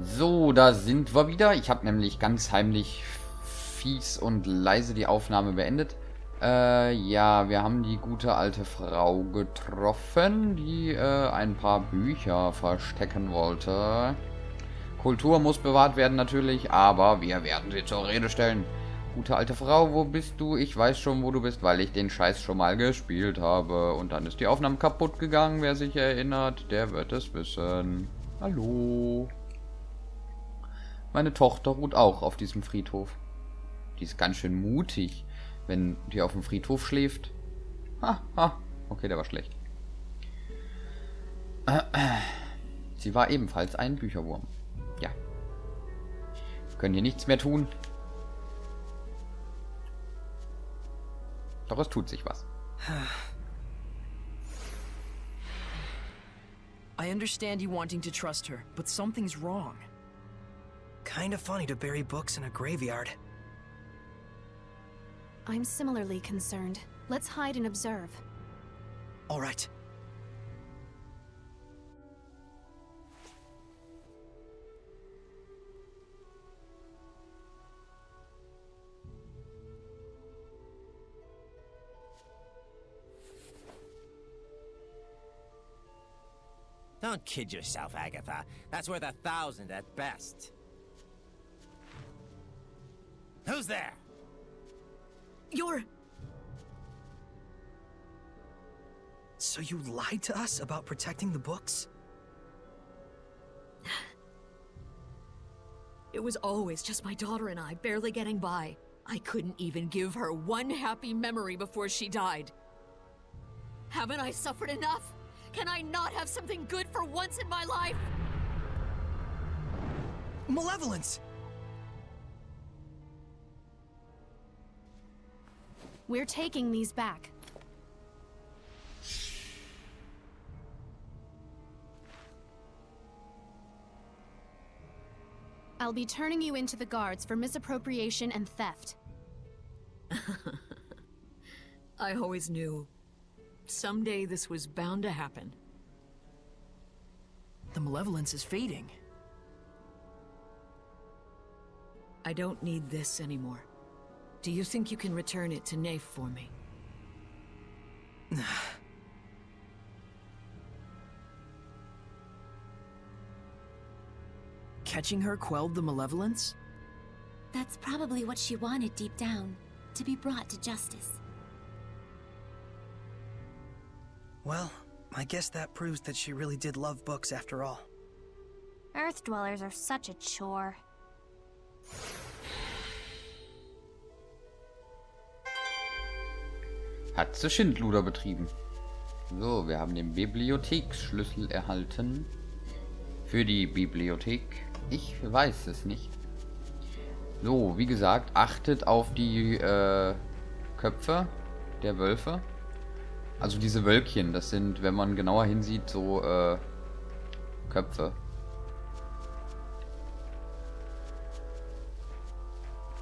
So, da sind wir wieder. Ich habe nämlich ganz heimlich fies und leise die Aufnahme beendet. Ja, wir haben die gute alte Frau getroffen, die ein paar Bücher verstecken wollte. Kultur muss bewahrt werden natürlich, aber wir werden sie zur Rede stellen. Gute alte Frau, wo bist du? Ich weiß schon, wo du bist, weil ich den Scheiß schon mal gespielt habe. Und dann ist die Aufnahme kaputt gegangen. Wer sich erinnert, der wird es wissen. Hallo. Meine Tochter ruht auch auf diesem Friedhof. Die ist ganz schön mutig, wenn die auf dem Friedhof schläft. Okay, der war schlecht. Sie war ebenfalls ein Bücherwurm. Ja. Wir können hier nichts mehr tun. Doch es tut sich was. I understand you wanting to trust her, but something's wrong. Kinda funny to bury books in a graveyard. I'm similarly concerned. Let's hide and observe. All right. Don't kid yourself, Agatha. That's worth 1,000 at best. Who's there? You're... So you lied to us about protecting the books? It was always just my daughter and I barely getting by. I couldn't even give her one happy memory before she died. Haven't I suffered enough? Can I not have something good for once in my life? Malevolence! We're taking these back. I'll be turning you into the guards for misappropriation and theft. I always knew. Someday this was bound to happen. The malevolence is fading. I don't need this anymore. Do you think you can return it to Nafe for me? Catching her quelled the malevolence? That's probably what she wanted deep down, to be brought to justice. Well, I guess that proves that she really did love books after all. Earth dwellers are such a chore. Hat sie Schindluder betrieben. So, wir haben den Bibliotheksschlüssel erhalten. Für die Bibliothek. Ich weiß es nicht. So, wie gesagt, achtet auf die Köpfe der Wölfe. Also diese Wölkchen, das sind, wenn man genauer hinsieht, so Köpfe.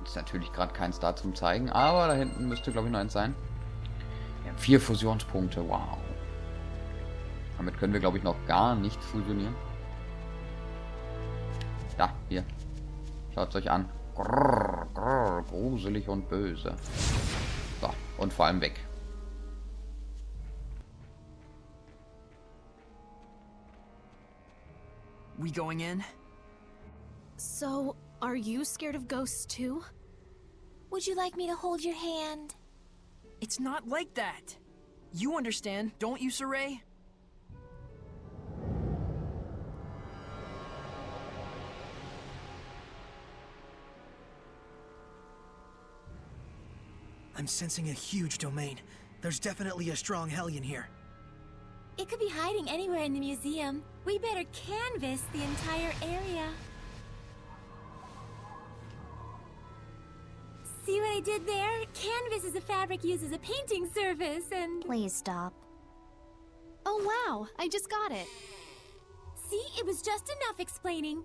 Ist natürlich gerade keins da zum Zeigen, aber da hinten müsste, glaube ich, noch eins sein. Wir haben 4 Fusionspunkte, wow. Damit können wir, glaube ich, noch gar nicht fusionieren. Da, hier. Schaut es euch an. Grrr, grrr, gruselig und böse. So, und vor allem weg. We going in? So, are you scared of ghosts too? Would you like me to hold your hand? It's not like that. You understand, don't you, Saray? I'm sensing a huge domain. There's definitely a strong Hellion here. It could be hiding anywhere in the museum. We better canvass the entire area. See what I did there? Canvas is a fabric used as a painting surface, and... Please stop. Oh wow, I just got it. See, it was just enough explaining.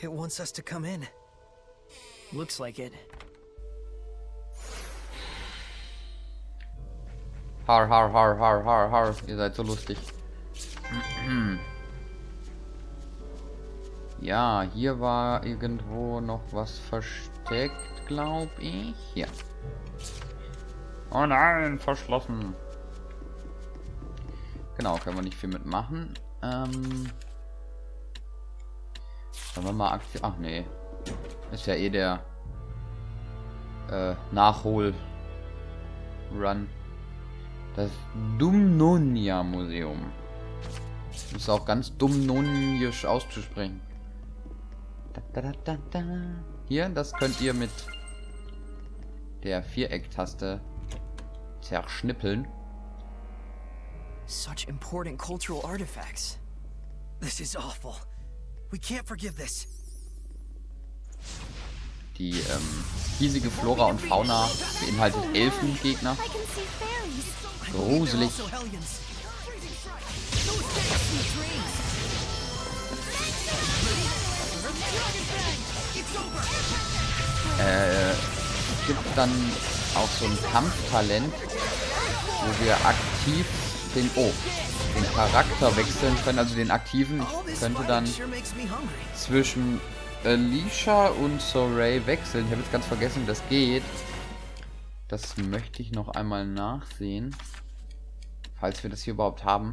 It wants us to come in. Looks like it. Har, har, har, har, har, har. Ihr seid so lustig. Ja, hier war irgendwo noch was versteckt, glaube ich. Hier. Oh nein, verschlossen. Genau, können wir nicht viel mitmachen. Sollen wir mal aktivieren? Ach nee. Ist ja eh der Nachhol-Run. Das Dumnonia-Museum. Ist auch ganz dumnonisch auszusprechen. Hier, das könnt ihr mit der Viereck-Taste zerschnippeln. Such important cultural artifacts. This is awful. We can't forgive this. Die hiesige Flora und Fauna beinhaltet Elfengegner. I can see fairies. Gruselig. Also Hellions. Es gibt dann auch so ein Kampftalent, wo wir aktiv den Charakter wechseln können, also den aktiven. Ich könnte dann Sure makes me hungry. zwischen Alicia und Sorey wechseln. Ich habe jetzt ganz vergessen, wie das geht. Das möchte ich noch einmal nachsehen. Falls wir das hier überhaupt haben.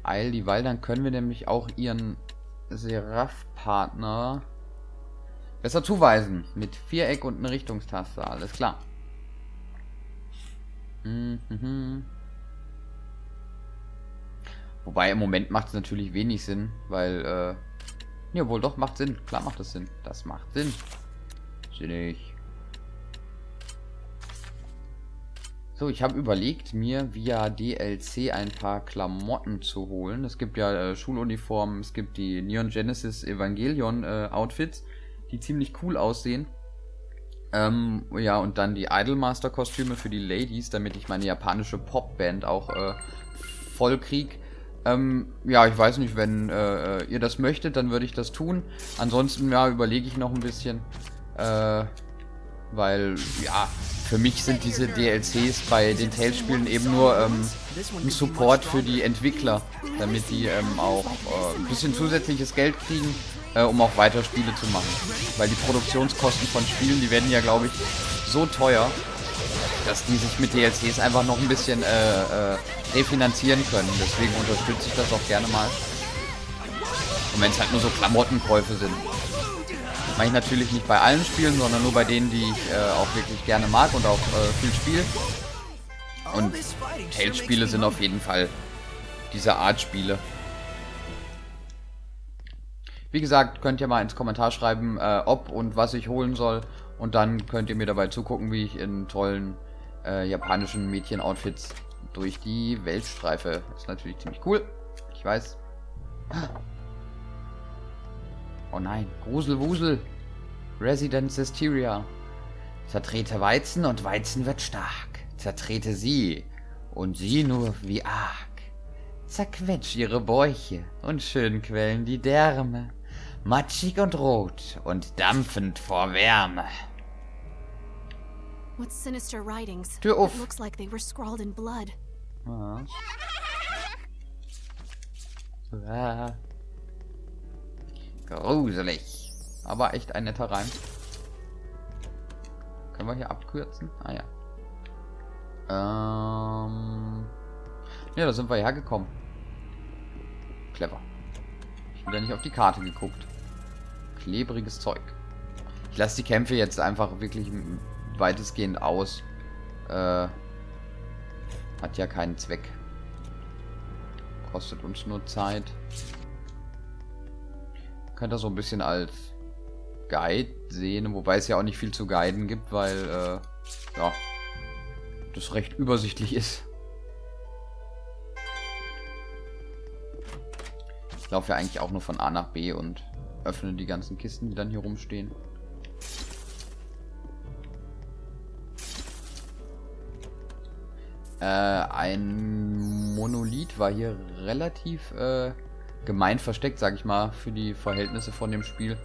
Dieweil, dann können wir nämlich auch ihren Seraph-Partner besser zuweisen. Mit Viereck und einer Richtungstaste. Alles klar. Wobei im Moment macht es natürlich wenig Sinn, weil, ja wohl doch, macht Sinn. Klar macht es Sinn. Das macht Sinn. Sinnig. So, ich habe überlegt, mir via DLC ein paar Klamotten zu holen. Es gibt ja Schuluniformen, es gibt die Neon Genesis Evangelion Outfits, die ziemlich cool aussehen. Ja, und dann die Idolmaster-Kostüme für die Ladies, damit ich meine japanische Popband auch voll krieg. Ja, ich weiß nicht, wenn ihr das möchtet, dann würde ich das tun. Ansonsten, ja, überlege ich noch ein bisschen. Weil, ja, für mich sind diese DLCs bei den Tales-Spielen eben nur ein Support für die Entwickler, damit die auch ein bisschen zusätzliches Geld kriegen, um auch weiter Spiele zu machen. Weil die Produktionskosten von Spielen, die werden ja, glaube ich, so teuer, dass die sich mit DLCs einfach noch ein bisschen refinanzieren können. Deswegen unterstütze ich das auch gerne mal. Und wenn es halt nur so Klamottenkäufe sind. Mache ich natürlich nicht bei allen Spielen, sondern nur bei denen, die ich auch wirklich gerne mag und auch viel spiele. Und Tales-Spiele sind auf jeden Fall diese Art Spiele. Wie gesagt, könnt ihr mal ins Kommentar schreiben, ob und was ich holen soll. Und dann könnt ihr mir dabei zugucken, wie ich in tollen japanischen Mädchen-Outfits durch die Welt streife. Das ist natürlich ziemlich cool. Ich weiß. Oh nein, Gruselwusel. Resident Zestiria. Zertrete Weizen und Weizen wird stark. Zertrete sie und sie nur wie arg. Zerquetsch ihre Bäuche und schön quellen die Därme. Matschig und rot und dampfend vor Wärme. What sinister writings? Tür auf. It looks like they were scrawled in blood. Gruselig. Aber echt ein netter Reim. Können wir hier abkürzen? Ah ja. Ja, da sind wir hergekommen. Clever. Ich habe ja nicht auf die Karte geguckt. Klebriges Zeug. Ich lasse die Kämpfe jetzt einfach wirklich weitestgehend aus. Hat ja keinen Zweck. Kostet uns nur Zeit. Könnt ihr so ein bisschen als Guide sehen, wobei es ja auch nicht viel zu guiden gibt, weil ja, das recht übersichtlich ist. Ich laufe ja eigentlich auch nur von A nach B und öffne die ganzen Kisten, die dann hier rumstehen. Ein Monolith war hier relativ gemein versteckt, sag ich mal, für die Verhältnisse von dem Spiel.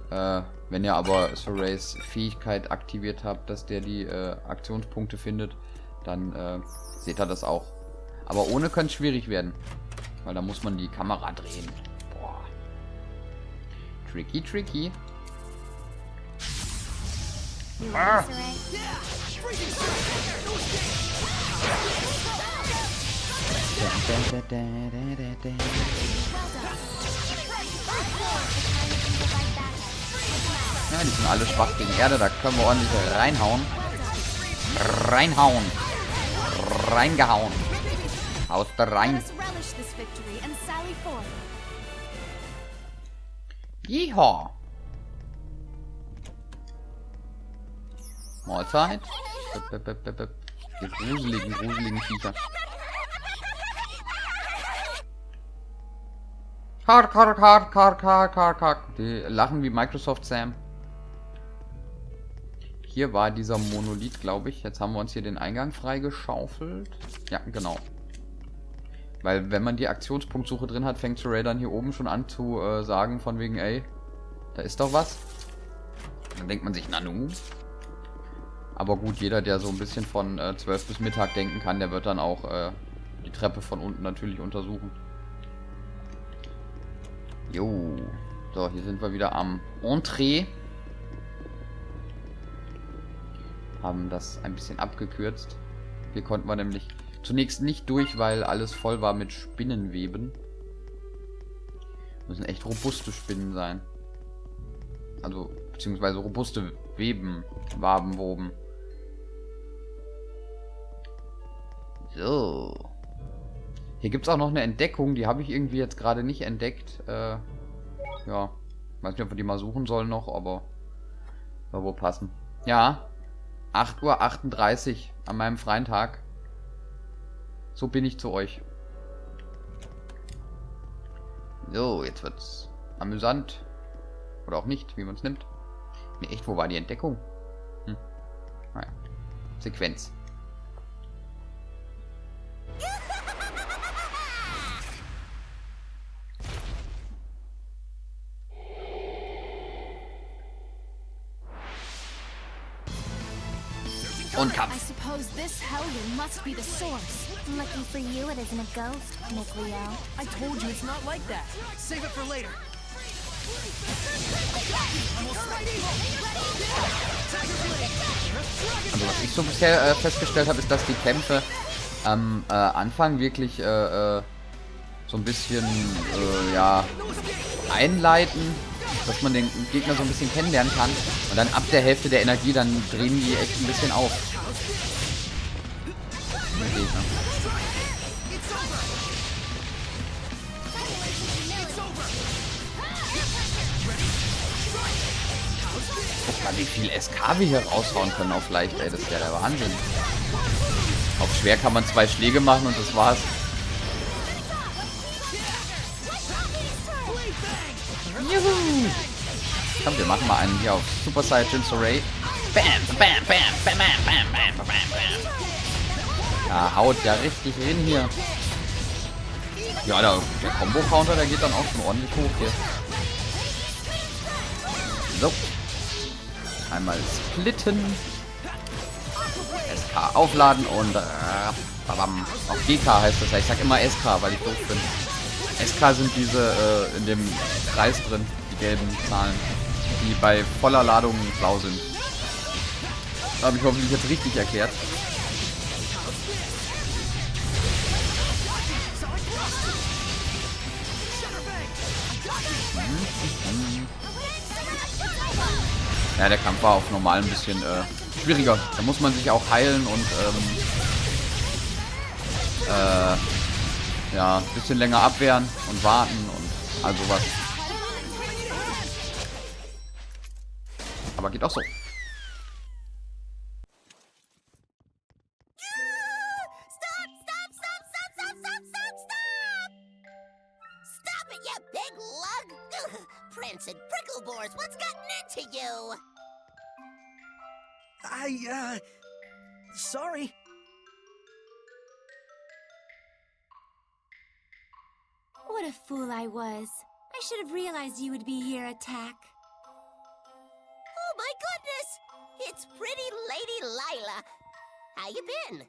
Wenn ihr aber Sorays Fähigkeit aktiviert habt, dass der die Aktionspunkte findet, dann seht ihr das auch. Aber ohne könnte es schwierig werden, weil da muss man die Kamera drehen. Boah. Tricky, tricky. You Ah. ready, Sarai? Ja, die sind alle schwach gegen Erde, da können wir ordentlich reinhauen. Reinhauen. Reingehauen. Haut da rein. Let us relish this victory and sally forth. Yeehaw. Mahlzeit. Die gruseligen Viecher. Die lachen wie Microsoft Sam. Hier war dieser Monolith, glaube ich. Jetzt haben wir uns hier den Eingang freigeschaufelt. Ja, genau. Weil wenn man die Aktionspunktsuche drin hat, fängt Sarai dann hier oben schon an zu sagen von wegen, ey, da ist doch was. Dann denkt man sich, Nanu. Aber gut, jeder, der so ein bisschen von 12 bis Mittag denken kann, der wird dann auch die Treppe von unten natürlich untersuchen. Jo. So, hier sind wir wieder am Entree. Haben das ein bisschen abgekürzt. Hier konnten wir nämlich zunächst nicht durch, weil alles voll war mit Spinnenweben. Müssen echt robuste Spinnen sein. Also, beziehungsweise robuste Weben. Wabenwoben. So. Hier gibt es auch noch eine Entdeckung, die habe ich irgendwie jetzt gerade nicht entdeckt. Ja, weiß nicht, ob wir die mal suchen sollen noch, aber wo passen. Ja, 8:38 Uhr an meinem freien Tag. So bin ich zu euch. So, jetzt wird's amüsant. Oder auch nicht, wie man es nimmt. Nee, echt, wo war die Entdeckung? Naja. Sequenz. Und I Kampf. suppose this hellion must be the source. Lucky for you, it isn't a ghost, Nick Leo. I told you it's not like that. Save it for later. Also was ich so bisher festgestellt habe, ist, dass die Kämpfe am Anfang wirklich so ein bisschen ja, einleiten, dass man den Gegner so ein bisschen kennenlernen kann. Und dann ab der Hälfte der Energie, dann drehen die echt ein bisschen auf. Die Gegner. Guck mal, wie viel SK wir hier raushauen können auf leicht, ey, das ist ja der Wahnsinn. Auf schwer kann man 2 Schläge machen und das war's. Juhu! Komm, wir machen mal einen hier auf Super Saiyan Sarai. Bam, bam, bam, bam, bam, bam, bam, bam, bam. Ja, haut ja richtig hin hier. Ja, der Combo-Counter, der geht dann auch schon ordentlich hoch hier. So. Einmal splitten. SK aufladen und babam. Auch GK heißt das ja. Ich sag immer SK, weil ich doof bin. SK sind diese in dem Kreis drin, die gelben Zahlen, die bei voller Ladung blau sind. Habe ich hoffentlich jetzt richtig erklärt. Ja, der Kampf war auf normal ein bisschen schwieriger. Da muss man sich auch heilen und ja, ein bisschen länger abwehren und warten und all sowas. Aber geht auch so. Stop it, you big lug! Prancing pricklebores, what's gotten into you? Sorry. What a fool I was. I should have realized you would be here, Attack. Oh my goodness! It's pretty Lady Lailah. How you been?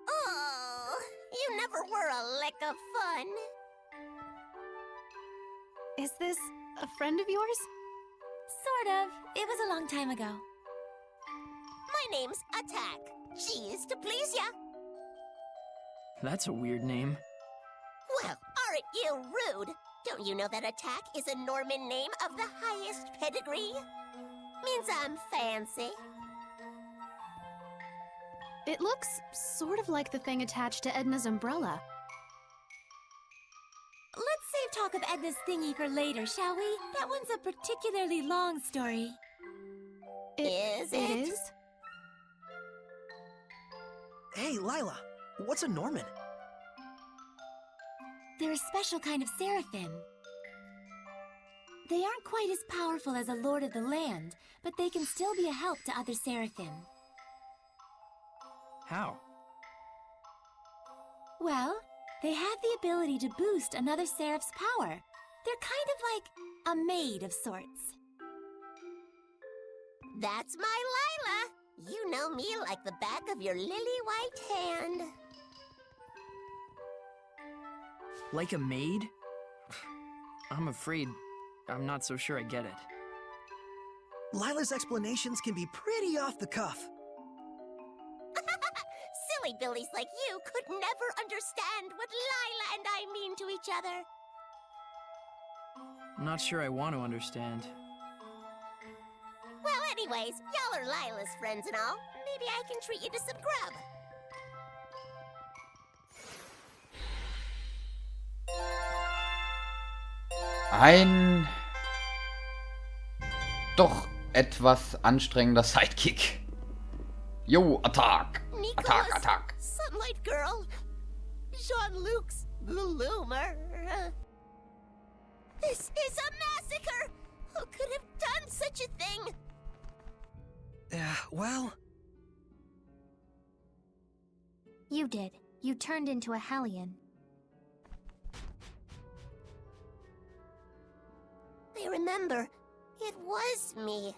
Oh, you never were a lick of fun. Is this a friend of yours? Sort of. It was a long time ago. My name's Attack. Cheese to please ya. That's a weird name. Well, aren't you rude? Don't you know that Attack is a Norman name of the highest pedigree? Means I'm fancy. It looks sort of like the thing attached to Edna's umbrella. Let's save talk of Edna's thingy for later, shall we? That one's a particularly long story. Is it? It is? Hey, Lailah, what's a Norman? They're a special kind of seraphim. They aren't quite as powerful as a lord of the land, but they can still be a help to other seraphim. How? Well, they have the ability to boost another seraph's power. They're kind of like a maid of sorts. That's my Lailah. You know me like the back of your lily-white hand. Like a maid? I'm afraid I'm not so sure I get it. Lailah's explanations can be pretty off the cuff. Silly billies like you could never understand what Lailah and I mean to each other. Not sure I want to understand. Well, anyways, y'all are Lailah's friends and all. Maybe I can treat you to some grub. Ein doch etwas anstrengender Sidekick. Yo, Attack! Attack, Attack! Sunlight Girl, Jean-Luc's Loomer. This is a massacre! Who could have done such a thing? Well... You did. You turned into a Hellion. I remember. It was me.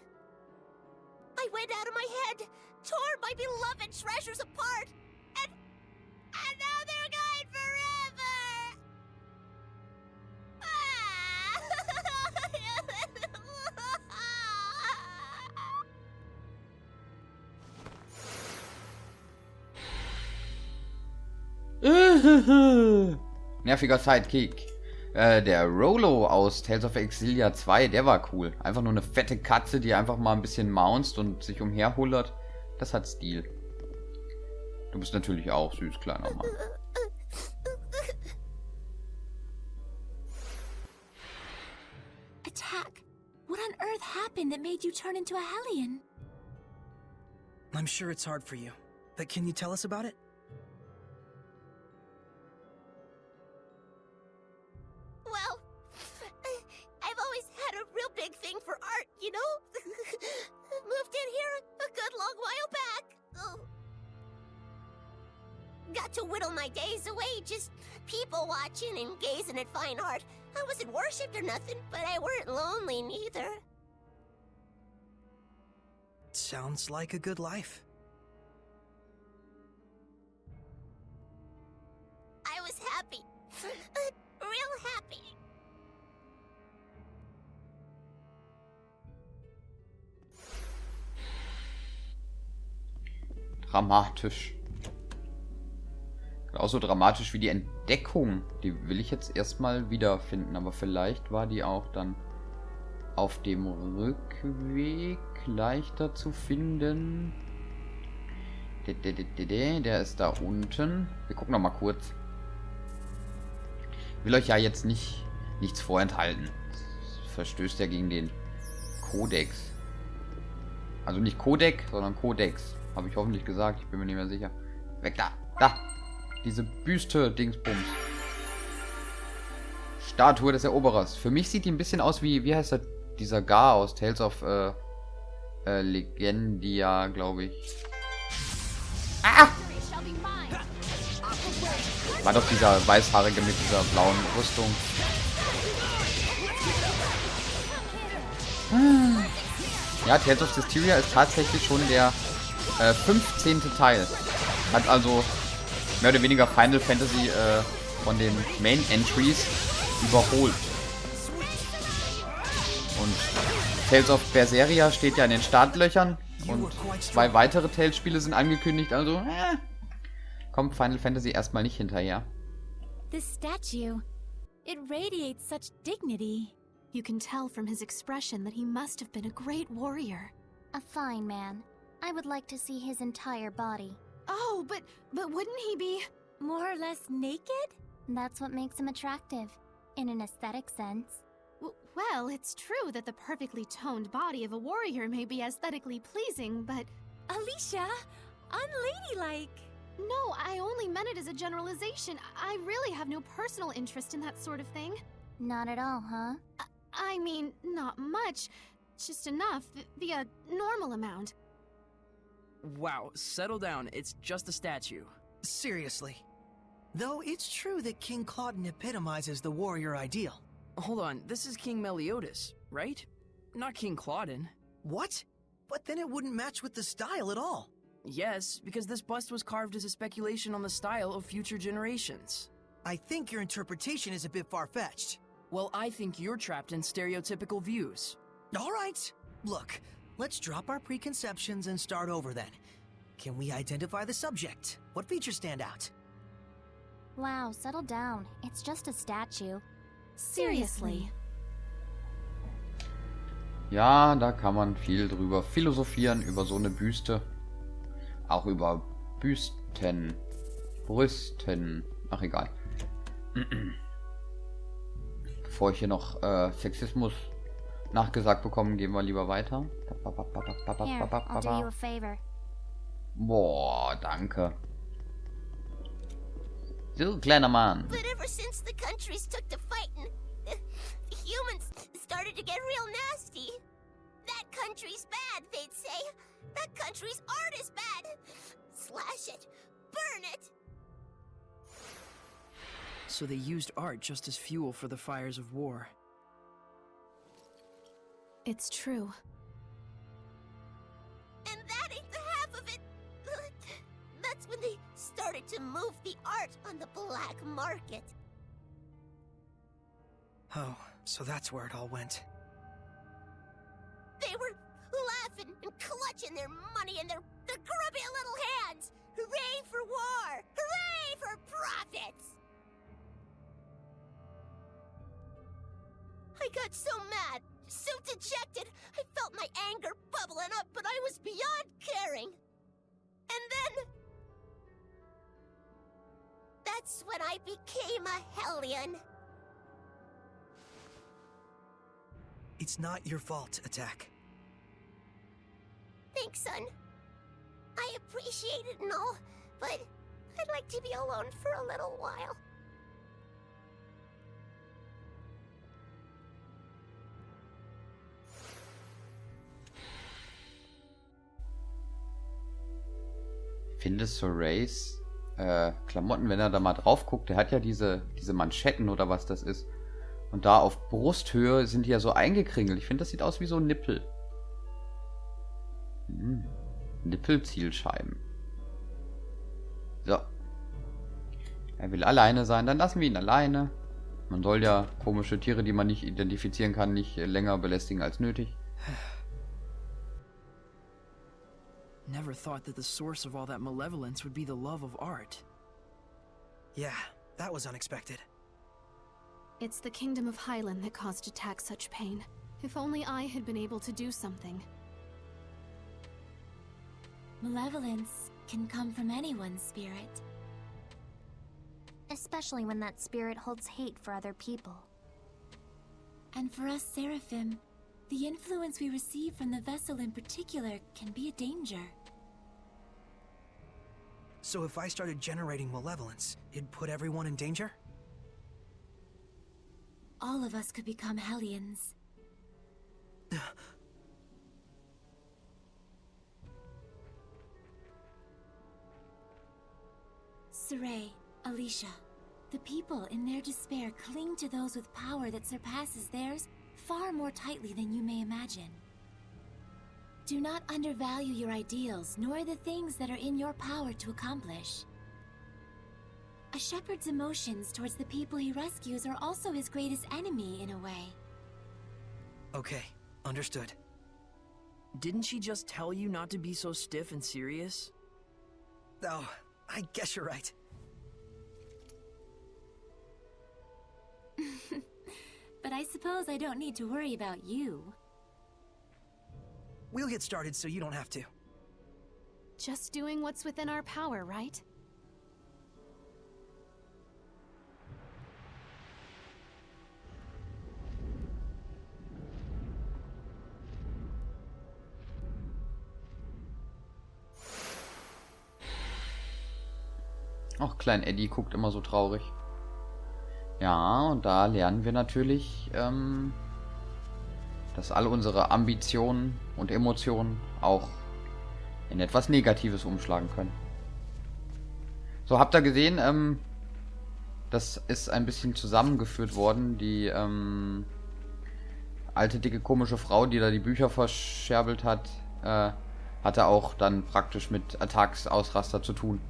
I went out of my head, tore my beloved treasures apart, and now they're gone forever! Nerviger Sidekick. Der Rolo aus Tales of Exilia 2, der war cool. Einfach nur eine fette Katze, die einfach mal ein bisschen maunzt und sich umherhullert. Das hat Stil. Du bist natürlich auch süß, kleiner Mann. Attack! What on earth happened that made you turn into a Hellion? I'm sure it's hard for you, but can you tell us about it? Well, I've always had a real big thing for art, you know? Moved in here a good long while back. Got to whittle my days away just people watching and gazing at fine art. I wasn't worshipped or nothing, but I weren't lonely neither. Sounds like a good life. I was happy. Real happy. Dramatisch. Genauso dramatisch wie die Entdeckung. Die will ich jetzt erstmal wiederfinden. Aber vielleicht war die auch dann auf dem Rückweg leichter zu finden. Der ist da unten. Wir gucken noch mal kurz. Ich will euch ja jetzt nichts vorenthalten. Das verstößt ja gegen den Kodex. Also nicht Codec, sondern Kodex. Habe ich hoffentlich gesagt. Ich bin mir nicht mehr sicher. Weg da. Da. Diese Büste-Dingsbums. Statue des Eroberers. Für mich sieht die ein bisschen aus wie heißt das? Dieser Gar aus Tales of Legendia, glaube ich. Ah! War doch dieser weißhaarige mit dieser blauen Rüstung. Ja, Tales of Zestiria ist tatsächlich schon der 15. Teil. Hat also mehr oder weniger Final Fantasy von den Main Entries überholt. Und Tales of Berseria steht ja in den Startlöchern und 2 weitere Tales-Spiele sind angekündigt, also kommt Final Fantasy erstmal nicht hinterher. This statue, it radiates such dignity. You can tell from his expression that he must have been a great warrior. A fine man. I would like to see his entire body. Oh, but wouldn't he be... More or less naked? That's what makes him attractive, in an aesthetic sense. Well, it's true that the perfectly toned body of a warrior may be aesthetically pleasing, but... Alicia, unladylike. No, I only meant it as a generalization. I really have no personal interest in that sort of thing. Not at all, huh? I mean, not much. Just enough. The normal amount. Wow, settle down. It's just a statue. Seriously. Though it's true that King Claudin epitomizes the warrior ideal. Hold on, this is King Meliodas, right? Not King Claudin. What? But then it wouldn't match with the style at all. Yes, because this bust was carved as a speculation on the style of future generations. I think your interpretation is a bit far-fetched. Well, I think you're trapped in stereotypical views. All right. Look, let's drop our preconceptions and start over then. Can we identify the subject? What features stand out? Wow, settle down. It's just a statue. Seriously. Ja, da kann man viel drüber philosophieren, über so eine Büste. Auch über Büsten. Brüsten. Ach, egal. Bevor ich hier noch Sexismus nachgesagt bekomme, gehen wir lieber weiter. Here, I'll do you a favor. Boah, danke. So, kleiner Mann. But ever since the countries took to fighting, the humans started to get real nasty. That country's bad, they'd say. That country's art is bad. Slash it. Burn it. So they used art just as fuel for the fires of war. It's true. And that ain't the half of it. That's when they started to move the art on the black market. Oh, so that's where it all went. They were laughing and clutching their money in their grubby little hands. Hooray for war! Hooray for profits! I got so mad, so dejected, I felt my anger bubbling up, but I was beyond caring. And then... that's when I became a Hellion. It's not your fault, Attack. Thanks, son. I appreciate it and all, but I'd like to be alone for a little while. Finde Sorays Klamotten, wenn er da mal drauf guckt, der hat ja diese Manschetten oder was das ist. Und da auf Brusthöhe sind die ja so eingekringelt. Ich finde, das sieht aus wie so ein Nippel. Nippelzielscheiben. So. Er will alleine sein, dann lassen wir ihn alleine. Man soll ja komische Tiere, die man nicht identifizieren kann, nicht länger belästigen als nötig. Never thought that the source of all that malevolence would be the love of art. Yeah, that was unexpected. It's the kingdom of Highland that caused Attack such pain. If only I had been able to do something. Malevolence can come from anyone's spirit. Especially when that spirit holds hate for other people. And for us Seraphim, the influence we receive from the vessel in particular can be a danger. So if I started generating malevolence, it'd put everyone in danger? All of us could become Hellions. Saray, Alicia, the people in their despair cling to those with power that surpasses theirs far more tightly than you may imagine. Do not undervalue your ideals, nor the things that are in your power to accomplish. A shepherd's emotions towards the people he rescues are also his greatest enemy, in a way. Okay, understood. Didn't she just tell you not to be so stiff and serious? Oh, I guess you're right. But I suppose I don't need to worry about you. We'll get started so you don't have to. Just doing what's within our power, right? Ach, Klein Eddie guckt immer so traurig. Ja, und da lernen wir natürlich, dass all unsere Ambitionen und Emotionen auch in etwas Negatives umschlagen können. So, habt ihr gesehen, das ist ein bisschen zusammengeführt worden. Die alte, dicke, komische Frau, die da die Bücher verscherbelt hat, hatte auch dann praktisch mit Attacks-Ausraster zu tun.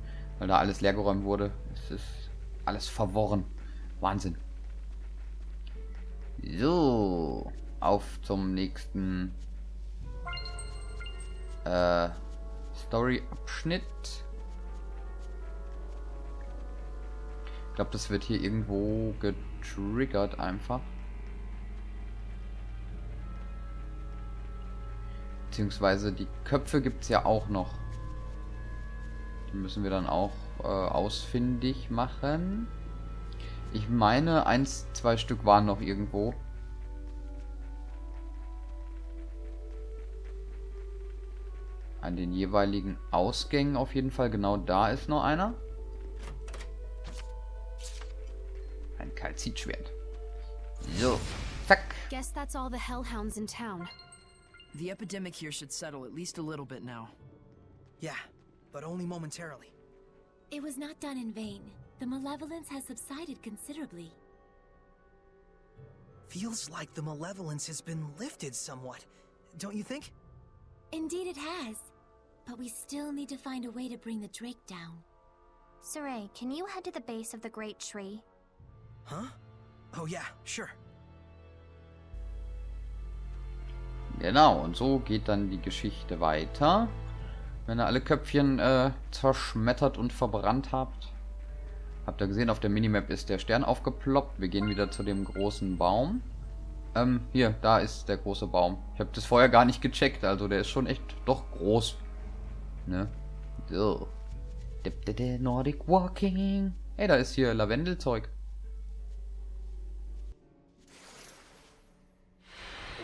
Weil da alles leergeräumt wurde. Es ist alles verworren. Wahnsinn. So. Auf zum nächsten Story-Abschnitt. Ich glaube, das wird hier irgendwo getriggert einfach. Beziehungsweise die Köpfe gibt es ja auch noch. Die müssen wir dann auch ausfindig machen. Ich meine, 1, 2 Stück waren noch irgendwo. An den jeweiligen Ausgängen auf jeden Fall. Genau da ist noch einer. Ein Kalzitschwert. So, zack. Guess that's all the hellhounds in town. The epidemic here should settle at least a little bit now. Yeah, but only momentarily. It was not done in vain. The malevolence has subsided considerably. Feels like the malevolence has been lifted somewhat, don't you think? Indeed it has. But we still need to find a way to bring the Drake down. Saray, can you head to the base of the great tree? Huh? Oh yeah, sure. Genau, und so geht dann die Geschichte weiter. Wenn ihr alle Köpfchen zerschmettert und verbrannt habt. Habt ihr gesehen, auf der Minimap ist der Stern aufgeploppt. Wir gehen wieder zu dem großen Baum. Hier, da ist der große Baum. Ich habe das vorher gar nicht gecheckt, also der ist schon echt doch groß. Ne? So. Nordic Walking. Hey, da ist hier Lavendelzeug.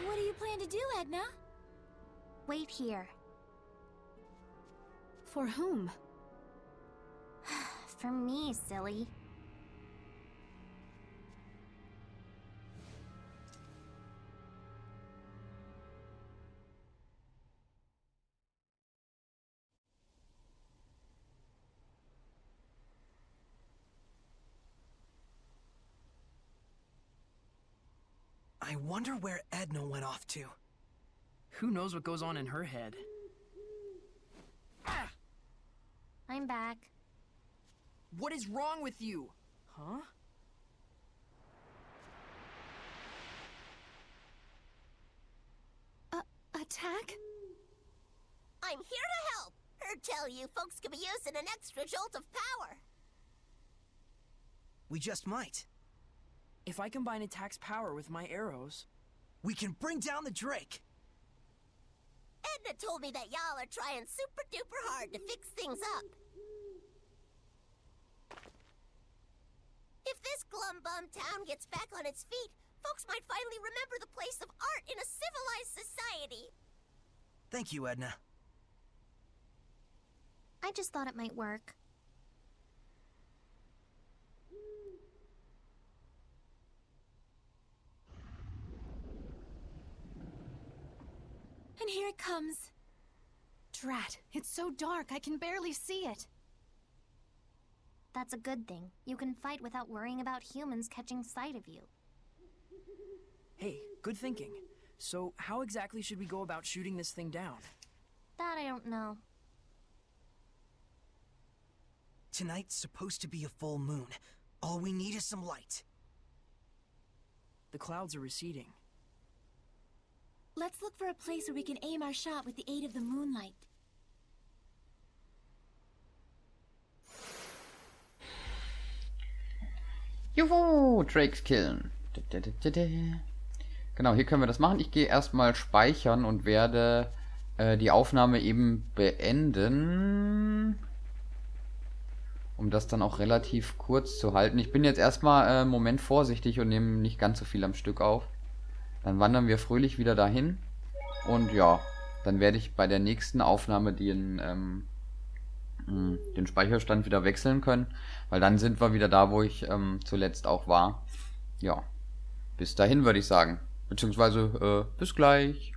What do you plan to do, Edna? Wait here. For whom? For me, silly. I wonder where Edna went off to. Who knows what goes on in her head? Ah! I'm back. What is wrong with you? Huh? Attack? I'm here to help. Heard tell you folks could be using an extra jolt of power. We just might. If I combine attack's power with my arrows... We can bring down the Drake. Edna told me that y'all are trying super duper hard to fix things up. If this glum bum town gets back on its feet, folks might finally remember the place of art in a civilized society. Thank you, Edna. I just thought it might work. And here it comes. Drat, it's so dark I can barely see it. That's a good thing. You can fight without worrying about humans catching sight of you. Hey, good thinking. So, how exactly should we go about shooting this thing down? That I don't know. Tonight's supposed to be a full moon. All we need is some light. The clouds are receding. Let's look for a place where we can aim our shot with the aid of the moonlight. Juhu, Drakes killen. Genau, hier können wir das machen. Ich gehe erstmal speichern und werde die Aufnahme eben beenden. Um das dann auch relativ kurz zu halten. Ich bin jetzt erstmal einen Moment vorsichtig und nehme nicht ganz so viel am Stück auf. Dann wandern wir fröhlich wieder dahin. Und ja, dann werde ich bei der nächsten Aufnahme den Speicherstand wieder wechseln können. Weil dann sind wir wieder da, wo ich zuletzt auch war. Ja, bis dahin würde ich sagen. Beziehungsweise bis gleich.